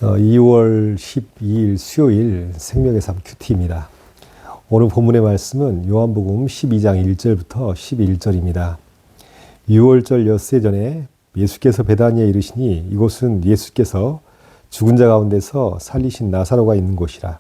2월 12일 수요일 생명의 삶 큐티입니다. 오늘 본문의 말씀은 요한복음 12장 1절부터 11절입니다. 6월절 엿새 전에 예수께서 베다니에 이르시니 이곳은 예수께서 죽은 자 가운데서 살리신 나사로가 있는 곳이라.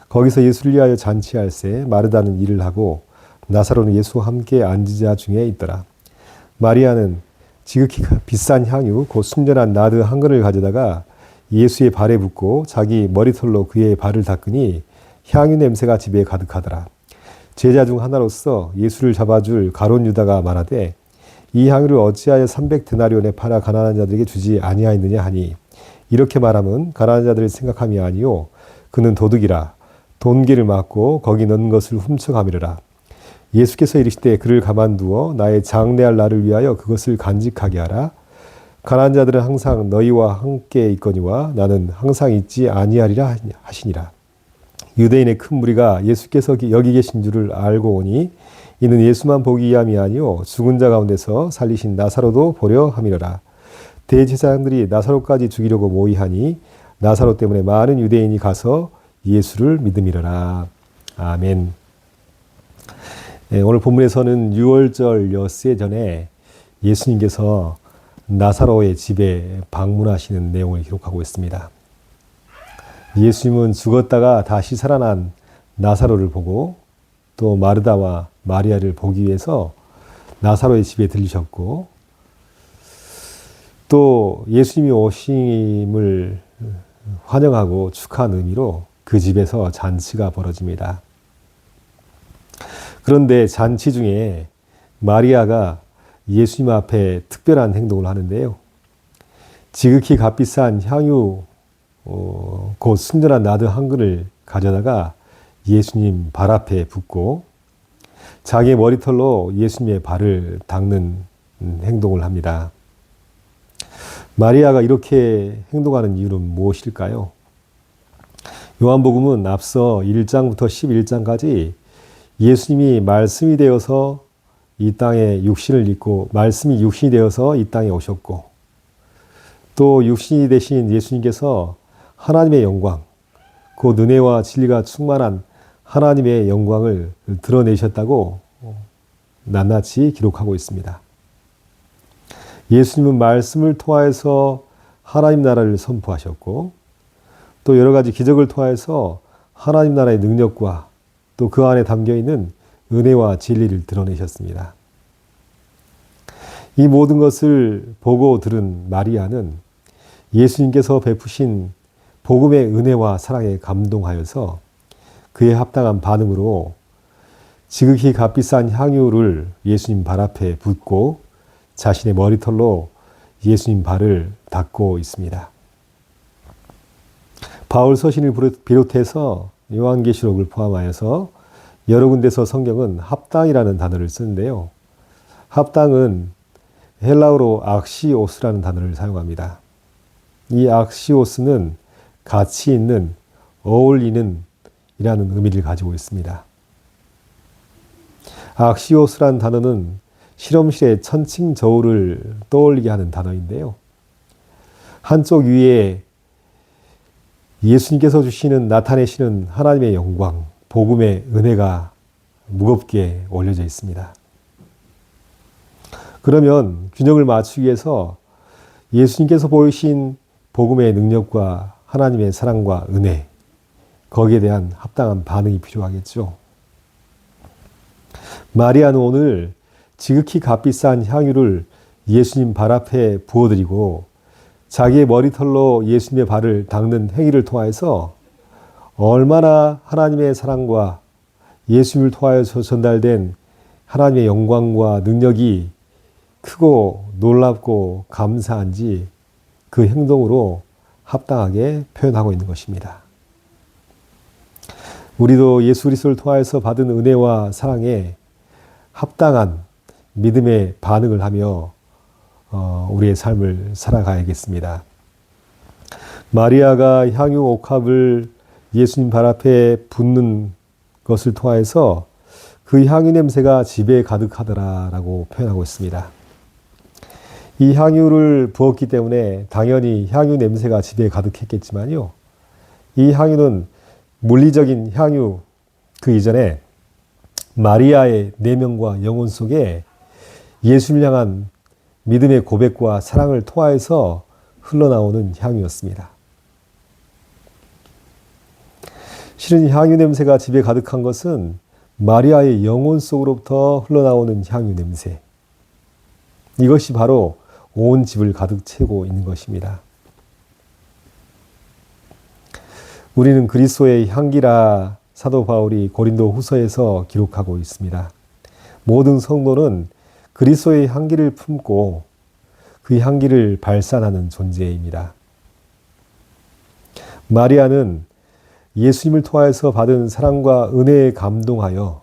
거기서 예수를 위하여 잔치할새 마르다는 일을 하고 나사로는 예수와 함께 앉은 자 중에 있더라. 마리아는 지극히 비싼 향유 곧 순전한 나드 한 근을 가져다가 예수의 발에 붓고 자기 머리털로 그의 발을 닦으니 향유 냄새가 집에 가득하더라. 제자 중 하나로서 예수를 잡아줄 가룟 유다가 말하되 이 향유를 어찌하여 300데나리온에 팔아 가난한 자들에게 주지 아니하였느냐 하니 이렇게 말하면 가난한 자들을 생각함이 아니요 그는 도둑이라 돈기를 맞고 거기 넣은 것을 훔쳐가미르라. 예수께서 이르시되 그를 가만두어 나의 장래할 날을 위하여 그것을 간직하게 하라. 가난한 자들은 항상 너희와 함께 있거니와 나는 항상 있지 아니하리라 하시니라. 유대인의 큰 무리가 예수께서 여기 계신 줄을 알고 오니 이는 예수만 보기 위함이 아니요 죽은 자 가운데서 살리신 나사로도 보려 함이로라. 대제사장들이 나사로까지 죽이려고 모의하니 나사로 때문에 많은 유대인이 가서 예수를 믿음이로라. 아멘. 네, 오늘 본문에서는 6월절 엿새 전에 예수님께서 나사로의 집에 방문하시는 내용을 기록하고 있습니다. 예수님은 죽었다가 다시 살아난 나사로를 보고 또 마르다와 마리아를 보기 위해서 나사로의 집에 들리셨고 또 예수님이 오심을 환영하고 축하한 의미로 그 집에서 잔치가 벌어집니다. 그런데 잔치 중에 마리아가 예수님 앞에 특별한 행동을 하는데요. 지극히 값비싼 향유 곧 순전한 나드 한 근을 가져다가 예수님 발 앞에 붓고 자기의 머리털로 예수님의 발을 닦는 행동을 합니다. 마리아가 이렇게 행동하는 이유는 무엇일까요? 요한복음은 앞서 1장부터 11장까지 예수님이 말씀이 되어서 이 땅에 육신을 입고 말씀이 육신이 되어서 이 땅에 오셨고 또 육신이 되신 예수님께서 하나님의 영광, 곧 은혜와 진리가 충만한 하나님의 영광을 드러내셨다고 낱낱이 기록하고 있습니다. 예수님은 말씀을 통하여서 하나님 나라를 선포하셨고 또 여러 가지 기적을 통하여서 하나님 나라의 능력과 또 그 안에 담겨있는 은혜와 진리를 드러내셨습니다. 이 모든 것을 보고 들은 마리아는 예수님께서 베푸신 복음의 은혜와 사랑에 감동하여서 그에 합당한 반응으로 지극히 값비싼 향유를 예수님 발 앞에 붓고 자신의 머리털로 예수님 발을 닦고 있습니다. 바울 서신을 비롯해서 요한계시록을 포함하여서 여러 군데서 성경은 합당이라는 단어를 쓰는데요. 합당은 헬라어로 악시오스라는 단어를 사용합니다. 이 악시오스는 가치 있는, 어울리는 이라는 의미를 가지고 있습니다. 악시오스라는 단어는 실험실의 천칭 저울을 떠올리게 하는 단어인데요. 한쪽 위에 예수님께서 주시는 나타내시는 하나님의 영광, 복음의 은혜가 무겁게 올려져 있습니다. 그러면 균형을 맞추기 위해서 예수님께서 보이신 복음의 능력과 하나님의 사랑과 은혜, 거기에 대한 합당한 반응이 필요하겠죠. 마리아는 오늘 지극히 값비싼 향유를 예수님 발 앞에 부어드리고 자기의 머리털로 예수님의 발을 닦는 행위를 통하여서 얼마나 하나님의 사랑과 예수님을 통하여서 전달된 하나님의 영광과 능력이 크고 놀랍고 감사한지 그 행동으로 합당하게 표현하고 있는 것입니다. 우리도 예수 그리스도를 통하여서 받은 은혜와 사랑에 합당한 믿음의 반응을 하며 우리의 삶을 살아가야겠습니다. 마리아가 향유 옥합을 예수님 발 앞에 붓는 것을 통하여서 그 향유 냄새가 집에 가득하더라라고 표현하고 있습니다. 이 향유를 부었기 때문에 당연히 향유 냄새가 집에 가득했겠지만요. 이 향유는 물리적인 향유 그 이전에 마리아의 내면과 영혼 속에 예수를 향한 믿음의 고백과 사랑을 통하여서 흘러나오는 향유였습니다. 실은 향유 냄새가 집에 가득한 것은 마리아의 영혼 속으로부터 흘러나오는 향유 냄새. 이것이 바로 온 집을 가득 채우고 있는 것입니다. 우리는 그리스도의 향기라 사도 바울이 고린도 후서에서 기록하고 있습니다. 모든 성도는 그리스도의 향기를 품고 그 향기를 발산하는 존재입니다. 마리아는 예수님을 통하여서 받은 사랑과 은혜에 감동하여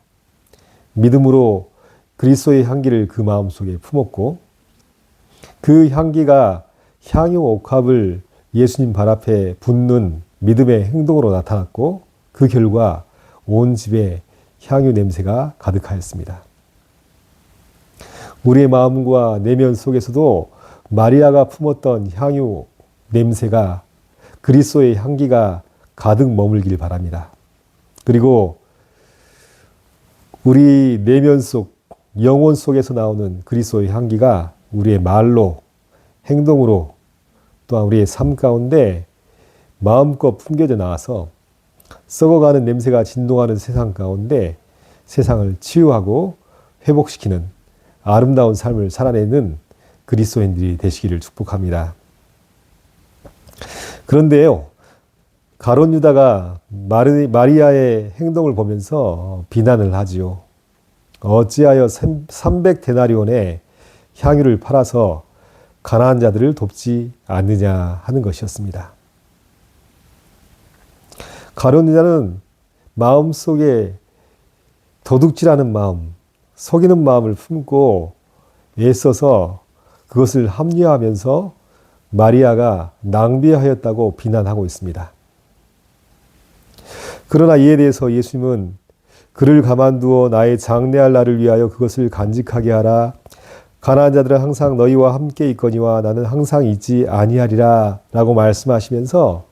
믿음으로 그리스도의 향기를 그 마음속에 품었고 그 향기가 향유 옥합을 예수님 발 앞에 붓는 믿음의 행동으로 나타났고 그 결과 온 집에 향유 냄새가 가득하였습니다. 우리의 마음과 내면 속에서도 마리아가 품었던 향유 냄새가 그리스도의 향기가 가득 머물길 바랍니다. 그리고 우리 내면 속 영혼 속에서 나오는 그리스도의 향기가 우리의 말로 행동으로 또한 우리의 삶 가운데 마음껏 풍겨져 나와서 썩어가는 냄새가 진동하는 세상 가운데 세상을 치유하고 회복시키는 아름다운 삶을 살아내는 그리스도인들이 되시기를 축복합니다. 그런데요, 가룟 유다가 마리아의 행동을 보면서 비난을 하지요. 어찌하여 300데나리온의 향유를 팔아서 가난한 자들을 돕지 않느냐 하는 것이었습니다. 가룟 유다는 마음속에 도둑질하는 마음, 속이는 마음을 품고 애써서 그것을 합리화하면서 마리아가 낭비하였다고 비난하고 있습니다. 그러나 이에 대해서 예수님은 그를 가만두어 나의 장래할 날을 위하여 그것을 간직하게 하라. 가난한 자들은 항상 너희와 함께 있거니와 나는 항상 있지 아니하리라 라고 말씀하시면서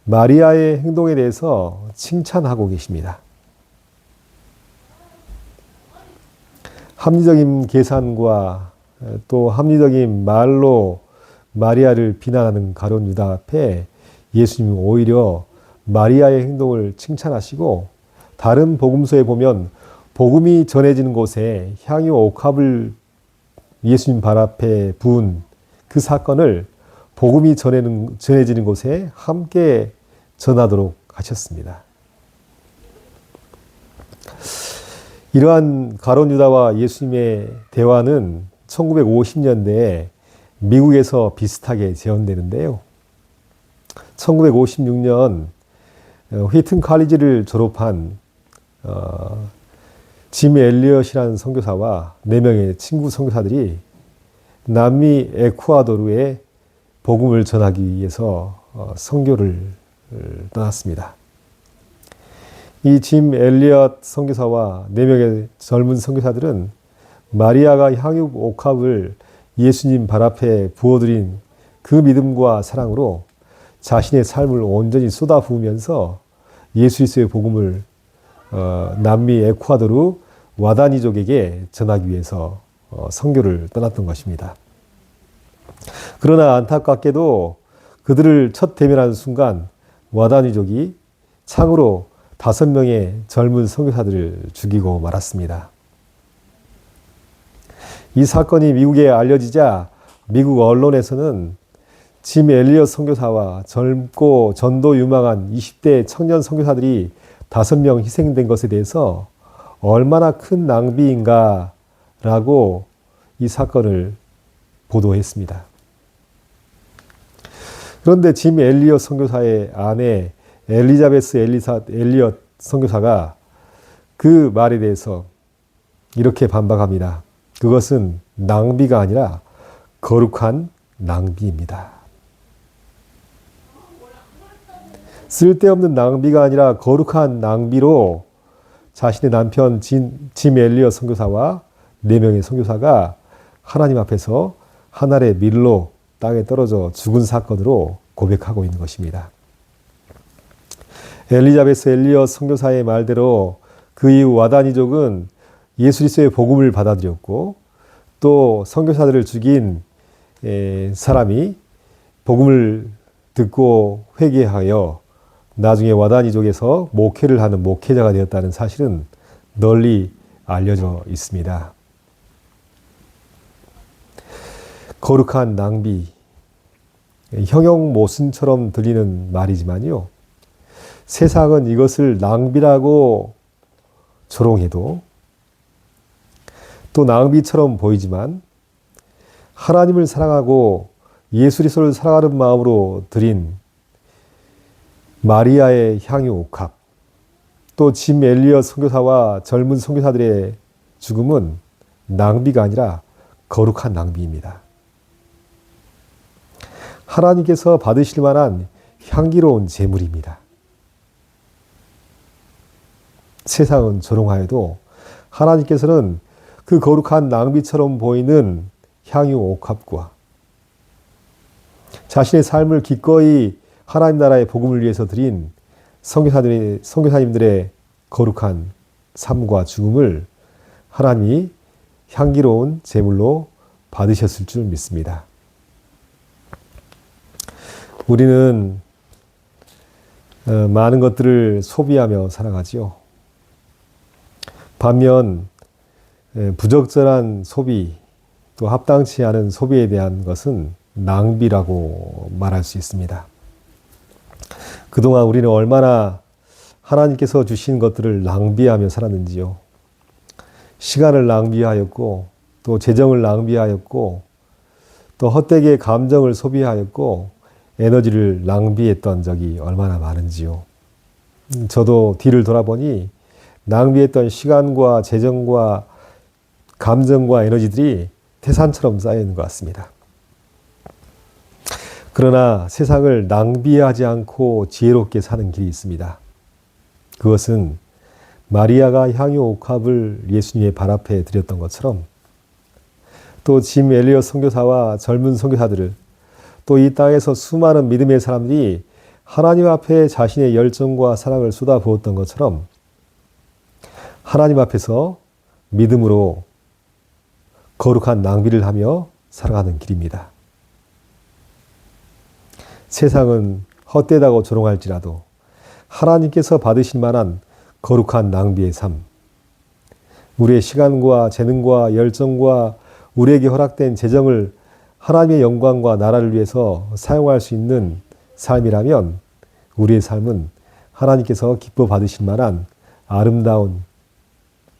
마리아의 행동에 대해서 칭찬하고 계십니다. 합리적인 계산과 또 합리적인 말로 마리아를 비난하는 가룟 유다 앞에 예수님은 오히려 마리아의 행동을 칭찬하시고 다른 복음서에 보면 복음이 전해지는 곳에 향유 옥합을 예수님 발 앞에 부은 그 사건을 복음이 전해지는 곳에 함께 전하도록 하셨습니다. 이러한 가룟 유다와 예수님의 대화는 1950년대에 미국에서 비슷하게 재현되는데요. 1956년 휘튼 칼리지를 졸업한 짐 엘리엇이라는 선교사와 4명의 친구 선교사들이 남미 에쿠아도르에 복음을 전하기 위해서 선교를 떠났습니다. 이 짐 엘리엇 선교사와 4명의 젊은 선교사들은 마리아가 향유 옥합을 예수님 발 앞에 부어드린 그 믿음과 사랑으로 자신의 삶을 온전히 쏟아부으면서 예수 그리스도의 복음을 남미 에쿠아도르 와다니족에게 전하기 위해서 선교를 떠났던 것입니다. 그러나 안타깝게도 그들을 첫 대면하는 순간 와다니족이 창으로 5명의 젊은 선교사들을 죽이고 말았습니다. 이 사건이 미국에 알려지자 미국 언론에서는 짐 엘리엇 선교사와 젊고 전도 유망한 20대 청년 선교사들이 5명 희생된 것에 대해서 얼마나 큰 낭비인가라고 이 사건을 보도했습니다. 그런데 짐 엘리엇 선교사의 아내 엘리자베스 엘리엇 선교사가 그 말에 대해서 이렇게 반박합니다. 그것은 낭비가 아니라 거룩한 낭비입니다. 쓸데없는 낭비가 아니라 거룩한 낭비로 자신의 남편 짐 엘리엇 선교사와 4명의 선교사가 하나님 앞에서 한 알의 밀로 땅에 떨어져 죽은 사건으로 고백하고 있는 것입니다. 엘리자베스 엘리엇 선교사의 말대로 그 이후 와다니족은 예수 그리스도의 복음을 받아들였고 또 선교사들을 죽인 사람이 복음을 듣고 회개하여 나중에 와다니족에서 목회를 하는 목회자가 되었다는 사실은 널리 알려져 있습니다. 거룩한 낭비, 형용 모순처럼 들리는 말이지만요. 세상은 이것을 낭비라고 조롱해도 또 낭비처럼 보이지만 하나님을 사랑하고 예수 그리스도를 사랑하는 마음으로 드린 마리아의 향유 옥합, 또 짐 엘리엇 선교사와 젊은 선교사들의 죽음은 낭비가 아니라 거룩한 낭비입니다. 하나님께서 받으실 만한 향기로운 제물입니다. 세상은 조롱하여도 하나님께서는 그 거룩한 낭비처럼 보이는 향유 옥합과 자신의 삶을 기꺼이 하나님 나라의 복음을 위해서 드린 선교사님들의 거룩한 삶과 죽음을 하나님이 향기로운 제물로 받으셨을 줄 믿습니다. 우리는 많은 것들을 소비하며 살아가지요. 반면 부적절한 소비, 또 합당치 않은 소비에 대한 것은 낭비라고 말할 수 있습니다. 그동안 우리는 얼마나 하나님께서 주신 것들을 낭비하며 살았는지요. 시간을 낭비하였고, 또 재정을 낭비하였고, 또 헛되게 감정을 소비하였고, 에너지를 낭비했던 적이 얼마나 많은지요. 저도 뒤를 돌아보니 낭비했던 시간과 재정과 감정과 에너지들이 태산처럼 쌓여 있는 것 같습니다. 그러나 세상을 낭비하지 않고 지혜롭게 사는 길이 있습니다. 그것은 마리아가 향유 옥합을 예수님의 발 앞에 드렸던 것처럼 또 짐 엘리엇 선교사와 젊은 선교사들을 또 이 땅에서 수많은 믿음의 사람들이 하나님 앞에 자신의 열정과 사랑을 쏟아부었던 것처럼 하나님 앞에서 믿음으로 거룩한 낭비를 하며 살아가는 길입니다. 세상은 헛되다고 조롱할지라도 하나님께서 받으실 만한 거룩한 낭비의 삶, 우리의 시간과 재능과 열정과 우리에게 허락된 재정을 하나님의 영광과 나라를 위해서 사용할 수 있는 삶이라면 우리의 삶은 하나님께서 기뻐 받으실 만한 아름다운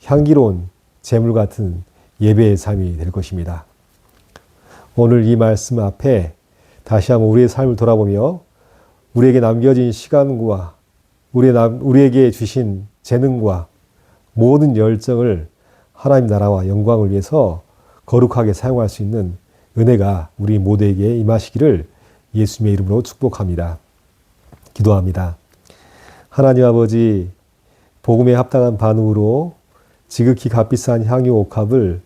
향기로운 제물 같은 예배의 삶이 될 것입니다. 오늘 이 말씀 앞에 다시 한번 우리의 삶을 돌아보며 우리에게 남겨진 시간과 우리에게 주신 재능과 모든 열정을 하나님 나라와 영광을 위해서 거룩하게 사용할 수 있는 은혜가 우리 모두에게 임하시기를 예수님의 이름으로 축복합니다. 기도합니다. 하나님 아버지, 복음에 합당한 반응으로 지극히 값비싼 향유 옥합을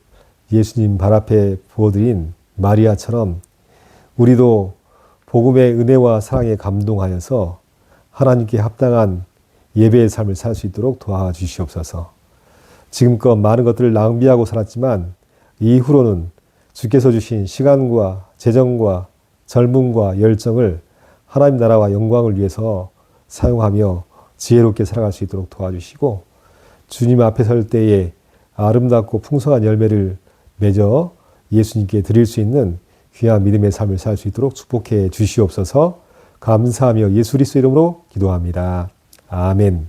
예수님 발 앞에 부어드린 마리아처럼 우리도 복음의 은혜와 사랑에 감동하여서 하나님께 합당한 예배의 삶을 살 수 있도록 도와주시옵소서. 지금껏 많은 것들을 낭비하고 살았지만 이후로는 주께서 주신 시간과 재정과 젊음과 열정을 하나님 나라와 영광을 위해서 사용하며 지혜롭게 살아갈 수 있도록 도와주시고 주님 앞에 설 때에 아름답고 풍성한 열매를 맺어 예수님께 드릴 수 있는 귀한 믿음의 삶을 살 수 있도록 축복해 주시옵소서. 감사하며 예수 그리스도 이름으로 기도합니다. 아멘.